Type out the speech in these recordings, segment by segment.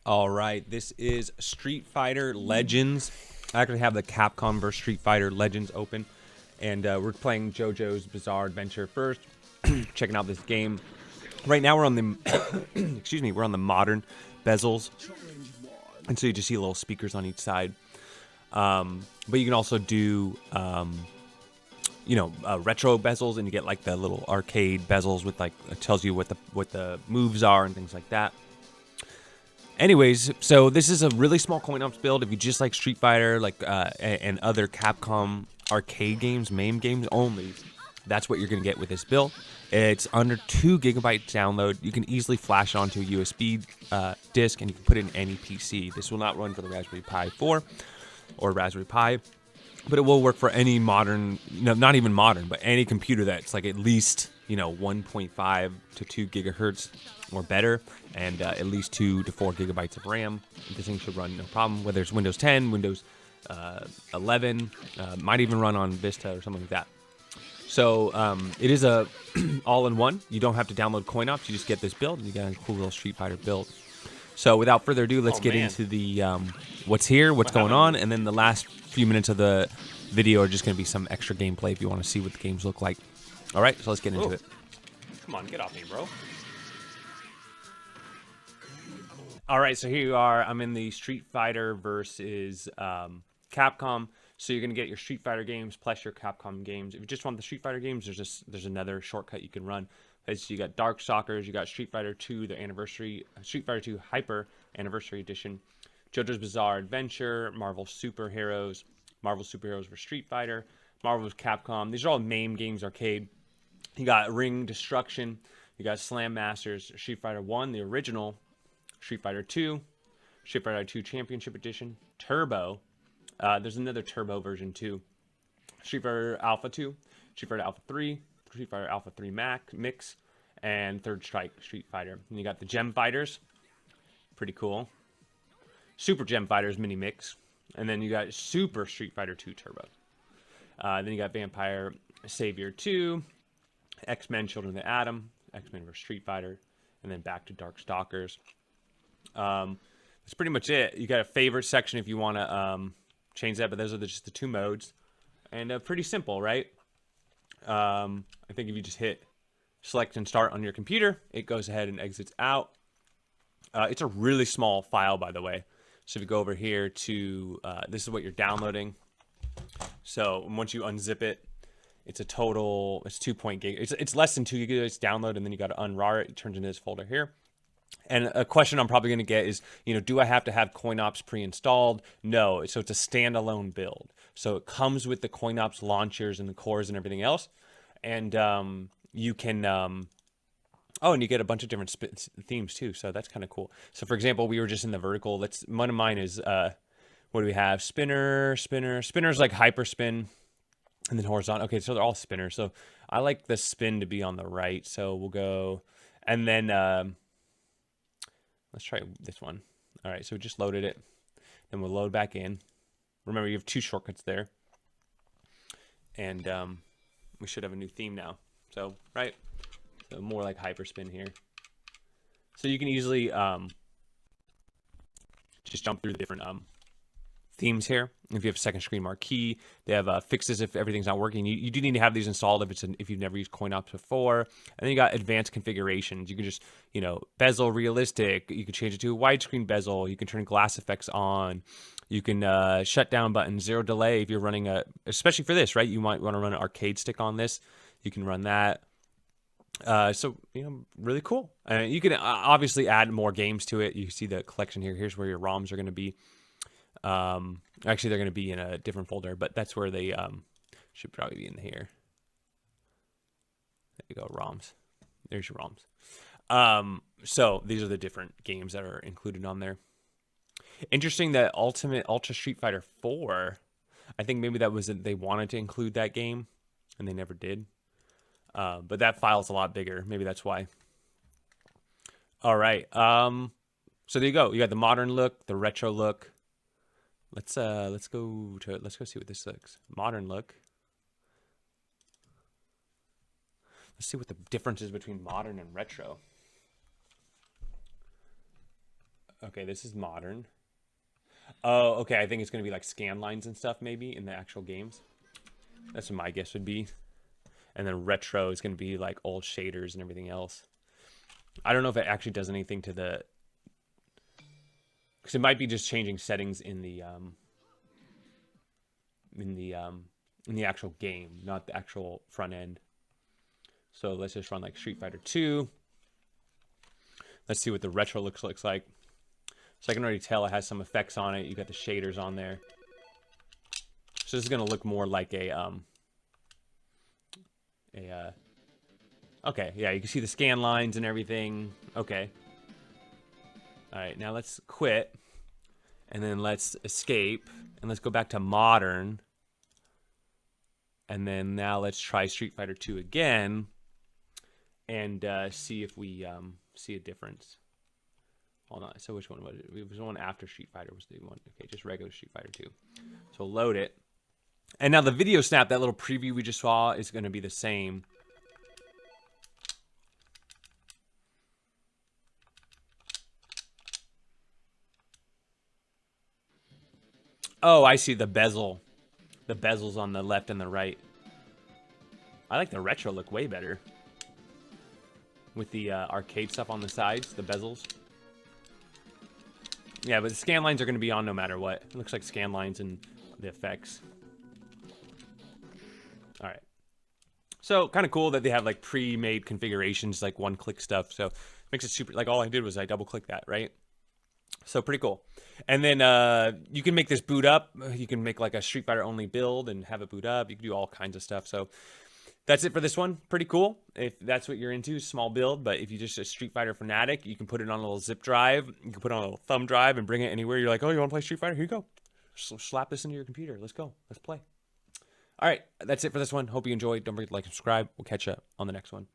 All right, this is Street Fighter Legends. I actually have the Capcom vs. Street Fighter Legends open, and we're playing JoJo's Bizarre Adventure first. Checking out this game. Right now we're on the, excuse me, we're on the modern bezels, and so you just see little speakers on each side. But you can also do, retro bezels, and you get like the little arcade bezels with like it tells you what the moves are and things like that. Anyways, so this is a really small CoinOps build. If you just like Street Fighter, and other Capcom arcade games, MAME games only, that's what you're going to get with this build. It's under 2 gigabytes download. You can easily flash it onto a USB disk, and you can put it in any PC. This will not run for the Raspberry Pi 4 or Raspberry Pi, but it will work for any modern, not even modern, but any computer that's like at least 1.5 to 2 gigahertz or better, and at least 2 to 4 gigabytes of RAM. This thing should run no problem, whether it's Windows 10, Windows 11, might even run on Vista or something like that. So it is a all-in-one. You don't have to download CoinOps. You just get this build, and you get a cool little Street Fighter build. So without further ado, let's get into the what's here, what's going on, and then the last few minutes of the video are just going to be some extra gameplay if you want to see what the games look like. All right, so let's get into it. Come on, get off me, bro. All right, so here you are. I'm in the Street Fighter versus Capcom. So you're going to get your Street Fighter games plus your Capcom games. If you just want the Street Fighter games, there's another shortcut you can run. So you got Darkstalkers, you got Street Fighter 2, the anniversary, Street Fighter 2 Hyper Anniversary Edition, JoJo's Bizarre Adventure, Marvel Superheroes for Street Fighter, Marvel's Capcom. These are all MAME games, arcade. You got Ring Destruction, you got Slam Masters, Street Fighter 1, the original, Street Fighter 2, Street Fighter 2 Championship Edition, Turbo. There's another Turbo version too. Street Fighter Alpha 2, Street Fighter Alpha 3, Street Fighter Alpha 3 Mix, and Third Strike Street Fighter. And you got the Gem Fighters, pretty cool. Super Gem Fighters Mini Mix, and then you got Super Street Fighter 2 Turbo. Then you got Vampire Savior 2, X-Men Children of the Atom, X-Men vs. Street Fighter, and then back to Darkstalkers. That's pretty much it. You got a favorite section if you want to change that, but those are just the 2 modes. And pretty simple, right? I think if you just hit select and start on your computer, it goes ahead and exits out. It's a really small file, by the way. So if you go over here to, this is what you're downloading. So once you unzip it, it's a total, it's 2 gig. It's less than 2 gigabytes download, and then you got to unrar it. It turns into this folder here. And a question I'm probably going to get is, do I have to have CoinOps pre-installed? No. So it's a standalone build. So it comes with the CoinOps launchers and the cores and everything else. And you can, and you get a bunch of different themes too. So that's kind of cool. So for example, we were just in the vertical. One of mine is, what do we have? Spinner. Spinner's like hyper spin. And then horizontal. Okay, so they're all spinners. So I like the spin to be on the right. So we'll go, and then let's try this one. All right, so we just loaded it. Then we'll load back in. Remember, you have 2 shortcuts there. And we should have a new theme now. So, right? So more like hyperspin here. So you can easily just jump through the different themes here. If you have a second screen marquee, they have fixes if everything's not working. You do need to have these installed if you've never used CoinOps before. And then you got advanced configurations. You can just, bezel realistic. You can change it to a widescreen bezel. You can turn glass effects on. You can shut down button, 0 delay if you're running especially for this, right? You might want to run an arcade stick on this. You can run that. So, really cool. You can obviously add more games to it. You see the collection here. Here's where your ROMs are going to be. Actually, they're going to be in a different folder, but that's where they should probably be in here. There you go, ROMs. There's your ROMs. So these are the different games that are included on there. Interesting that Ultra Street Fighter 4, I think maybe that was they wanted to include that game, and they never did. But that file's a lot bigger. Maybe that's why. All right. So there you go. You got the modern look, the retro look. Let's go see what this looks. Modern look. Let's see what the difference is between modern and retro. Okay, this is modern. Oh, okay. I think it's gonna be like scan lines and stuff maybe in the actual games. That's what my guess would be. And then retro is gonna be like old shaders and everything else. I don't know if it actually does anything to the, because it might be just changing settings in the in the actual game, not the actual front end. So let's just run like Street Fighter 2. Let's see what the retro looks like. So I can already tell it has some effects on it. You got the shaders on there. So this is gonna look more like a okay, yeah, you can see the scan lines and everything. Okay. All right, now let's quit. And then let's escape. And let's go back to modern. And then now let's try Street Fighter 2 again. And see if we see a difference. Hold on. So which one was it? It was the one after Street Fighter was the one. Okay, just regular Street Fighter 2. So load it. And now the video snap, that little preview we just saw, is going to be the same. Oh, I see the bezel. The bezels on the left and the right. I like the retro look way better. With the arcade stuff on the sides, the bezels. Yeah, but the scan lines are going to be on no matter what. It looks like scan lines and the effects. All right. So kind of cool that they have like pre-made configurations, like one-click stuff. So it makes it super, like all I did was I double-click that, right? So pretty cool. And then you can make this boot up. You can make like a Street Fighter only build and have it boot up. You can do all kinds of stuff. So that's it for this one. Pretty cool. If that's what you're into, small build. But if you're just a Street Fighter fanatic, you can put it on a little zip drive. You can put it on a little thumb drive and bring it anywhere. You're like, oh, you want to play Street Fighter? Here you go. Slap this into your computer. Let's go. Let's play. All right. That's it for this one. Hope you enjoyed. Don't forget to like and subscribe. We'll catch you on the next one.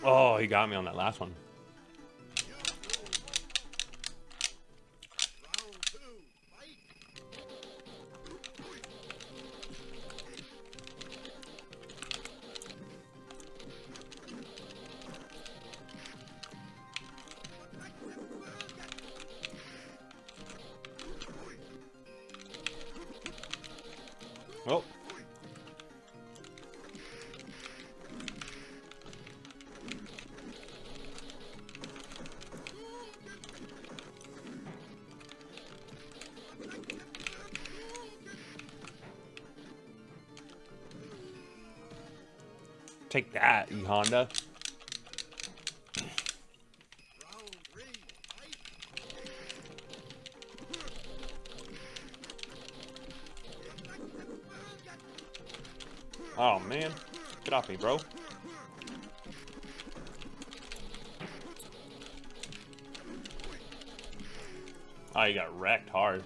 Oh, he got me on that last one. Oh. Take that, you Honda. Oh, man. Get off me, bro. Oh, you got wrecked hard.